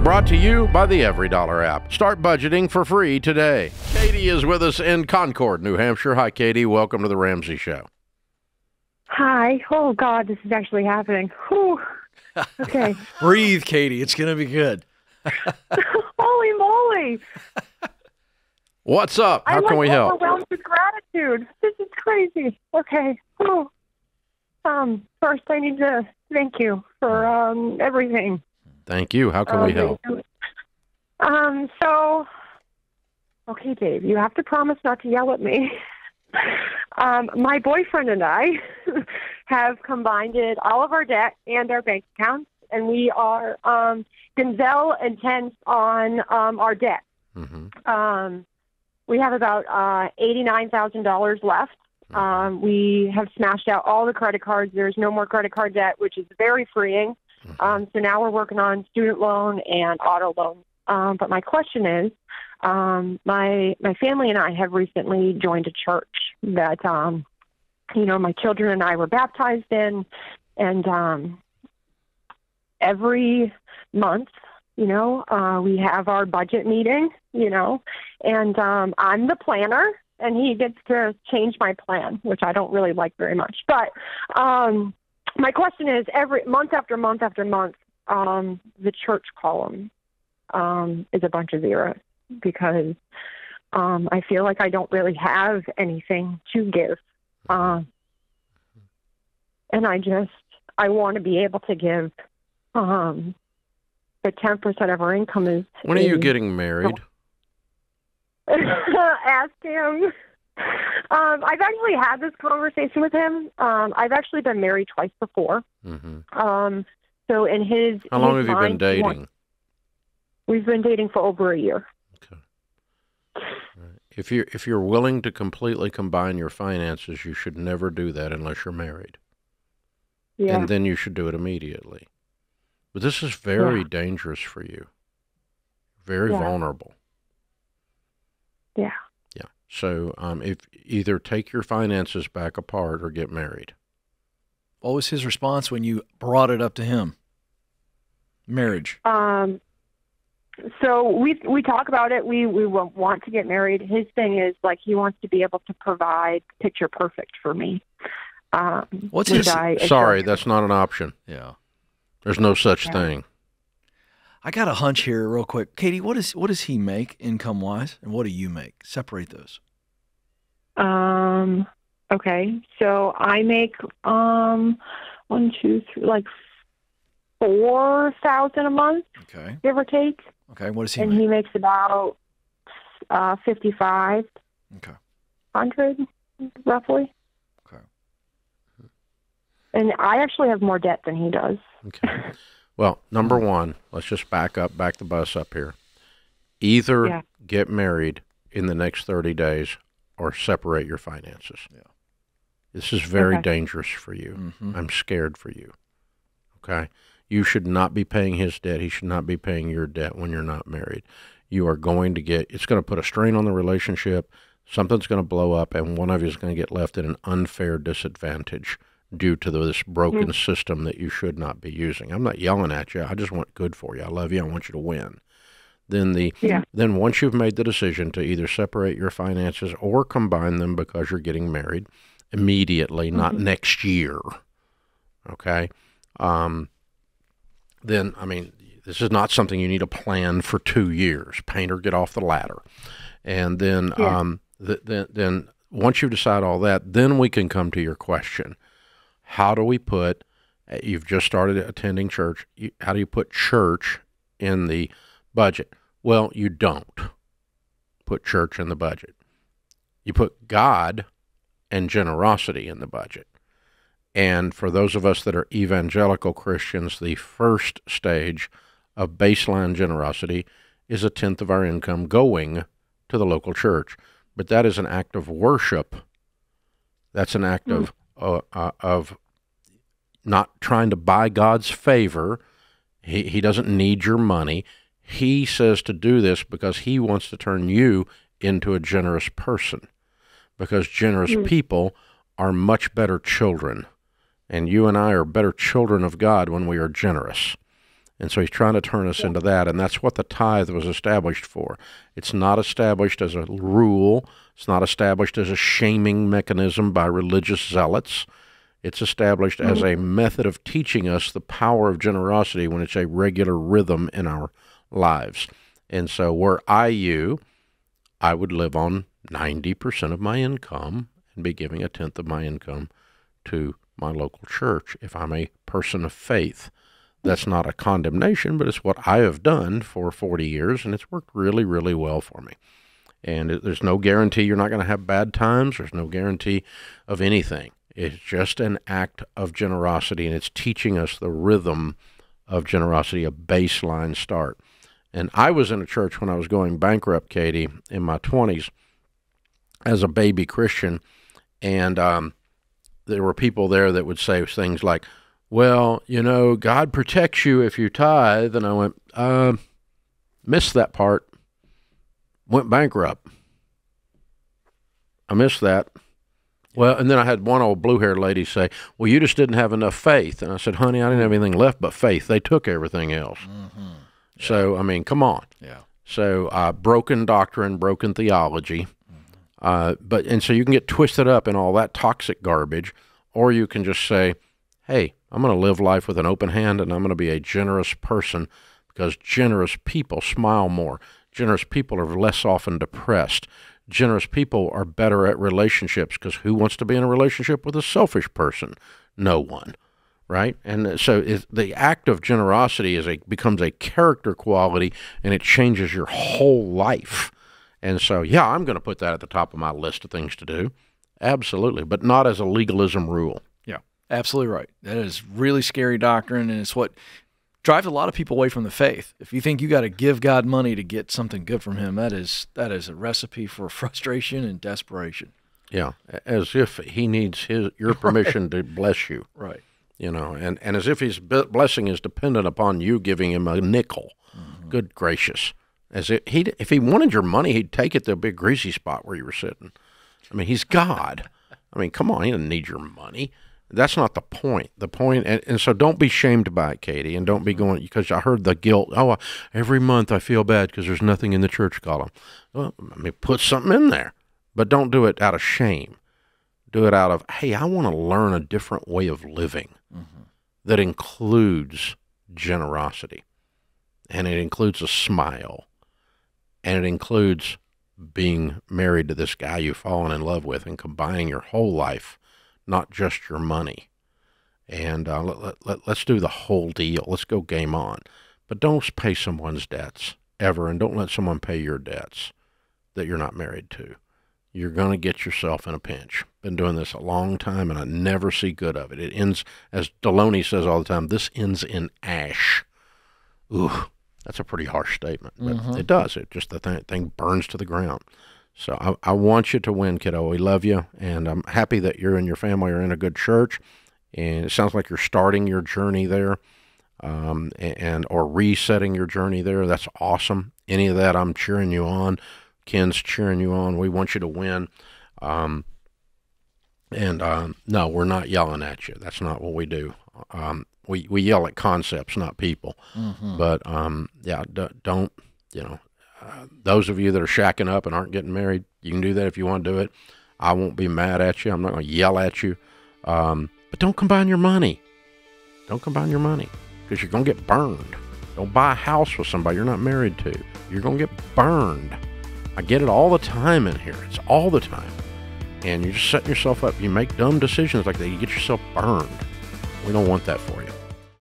Brought to you by the EveryDollar app. Start budgeting for free today. Katie is with us in Concord, New Hampshire. Hi, Katie. Welcome to the Ramsey Show. Hi. Oh, God, this is actually happening. Whew. Okay. Breathe, Katie. It's going to be good. Holy moly. What's up? How can we help? I'm overwhelmed with gratitude. This is crazy. Okay. Oh. First, I need to thank you for everything. Thank you. How can we help? Okay, Dave, you have to promise not to yell at me. My boyfriend and I have combined all of our debt and our bank accounts, and we are gazelle intense on our debt. Mm-hmm. We have about $89,000 left. We have smashed out all the credit cards. There's no more credit card debt, which is very freeing. So now we're working on student loan and auto loan. But my question is, my family and I have recently joined a church that, my children and I were baptized in. And every month, we have our budget meeting, and I'm the planner. And he gets to change my plan, which I don't really like very much. But my question is, every month after month after month, the church column is a bunch of zeros because I feel like I don't really have anything to give. And I want to be able to give the 10% of our income is... When are you getting married? Ask him. I've actually had this conversation with him. I've actually been married twice before. Mm-hmm. So in his... How long have you been dating? We've been dating for over a year. Okay. Right. If you're willing to completely combine your finances, you should never do that unless you're married. Yeah. And then you should do it immediately. But this is very dangerous for you. Very vulnerable. Yeah. Yeah. So if either take your finances back apart or get married. What was his response when you brought it up to him? Marriage. So we talk about it. We want to get married. His thing is like he wants to be able to provide picture perfect for me. What's his? Sorry, that's not an option. Yeah. There's no such thing. I got a hunch here real quick. Katie, what does he make income-wise, and what do you make? Separate those. Okay. So I make, 1, 2, 3, like $4,000 a month. Okay. Give or take. Okay. What does he make? And he makes about, 55. Okay. 100, roughly. Okay. And I actually have more debt than he does. Okay. Well, number one, let's just back the bus up here. Either get married in the next 30 days or separate your finances. Yeah. This is very dangerous for you. Mm-hmm. I'm scared for you. Okay? You should not be paying his debt. He should not be paying your debt when you're not married. You are going to it's going to put a strain on the relationship. Something's going to blow up, and one of you is going to get left at an unfair disadvantage due to this broken system that you should not be using. I'm not yelling at you. I just want good for you. I love you. I want you to win. Then once you've made the decision to either separate your finances or combine them because you're getting married immediately, not next year, okay? Then, I mean, this is not something you need to plan for 2 years. Painter, get off the ladder. And then, then once you decide all that, then we can come to your question. How do we put, you've just started attending church, how do you put church in the budget? Well, you don't put church in the budget. You put God and generosity in the budget. And for those of us that are evangelical Christians, the first stage of baseline generosity is 1/10 of our income going to the local church. But that is an act of worship. That's an act of not trying to buy God's favor. He doesn't need your money. He says to do this because he wants to turn you into a generous person, because generous people are much better children. And you and I are better children of God when we are generous. And so he's trying to turn us into that, and that's what the tithe was established for. It's not established as a rule. It's not established as a shaming mechanism by religious zealots. It's established as a method of teaching us the power of generosity when it's a regular rhythm in our lives. And so were I you, I would live on 90% of my income and be giving a tenth of my income to my local church if I'm a person of faith. That's not a condemnation, but it's what I have done for 40 years, and it's worked really, really well for me. And there's no guarantee you're not going to have bad times. There's no guarantee of anything. It's just an act of generosity, and it's teaching us the rhythm of generosity, a baseline start. And I was in a church when I was going bankrupt, Katie, in my 20s as a baby Christian, and there were people there that would say things like, well, you know, God protects you if you tithe. And I went, missed that part. Went bankrupt. I missed that. Well, and then I had one old blue-haired lady say, well, you just didn't have enough faith. And I said, honey, I didn't have anything left but faith. They took everything else. Mm-hmm. Yeah. So, I mean, come on. Yeah. So, broken doctrine, broken theology. Mm-hmm. And so you can get twisted up in all that toxic garbage, or you can just say, hey, I'm going to live life with an open hand, and I'm going to be a generous person, because generous people smile more. Generous people are less often depressed. Generous people are better at relationships, because who wants to be in a relationship with a selfish person? No one, right? And so the act of generosity becomes a character quality, and it changes your whole life. And so, yeah, I'm going to put that at the top of my list of things to do. Absolutely, but not as a legalism rule. Absolutely right. That is really scary doctrine, and it's what drives a lot of people away from the faith. If you think you got to give God money to get something good from him, that is a recipe for frustration and desperation. Yeah, as if he needs your permission to bless you. Right. You know, and as if his blessing is dependent upon you giving him a nickel. Mm-hmm. Good gracious. As if he wanted your money, he'd take it to a big greasy spot where you were sitting. I mean, he's God. I mean, come on, he doesn't need your money. That's not the point. The point, and so don't be shamed by it, Katie, and don't be going, because I heard the guilt. Oh, every month I feel bad because there's nothing in the church column. Well, I mean, put something in there, but don't do it out of shame. Do it out of, hey, I want to learn a different way of living that includes generosity, and it includes a smile, and it includes being married to this guy you've fallen in love with and combining your whole life, not just your money. And let's do the whole deal. Let's go game on. But don't pay someone's debts ever, and don't let someone pay your debts that you're not married to. You're going to get yourself in a pinch. Been doing this a long time, and I never see good of it. It ends, as Deloney says all the time, this ends in ash. Ooh, that's a pretty harsh statement, but it does. It just, the thing burns to the ground. So I want you to win, kiddo. We love you, and I'm happy that you and your family are in a good church, and it sounds like you're starting your journey there, or resetting your journey there. That's awesome. Any of that, I'm cheering you on. Ken's cheering you on. We want you to win. No, we're not yelling at you. That's not what we do. We yell at concepts, not people. Mm-hmm. But yeah, don't, you know. Those of you that are shacking up and aren't getting married, you can do that if you want to do it. I won't be mad at you. I'm not going to yell at you. But don't combine your money. Don't combine your money, because you're going to get burned. Don't buy a house with somebody you're not married to. You're going to get burned. I get it all the time in here. It's all the time. And you're just setting yourself up. You make dumb decisions like that, you get yourself burned. We don't want that for you.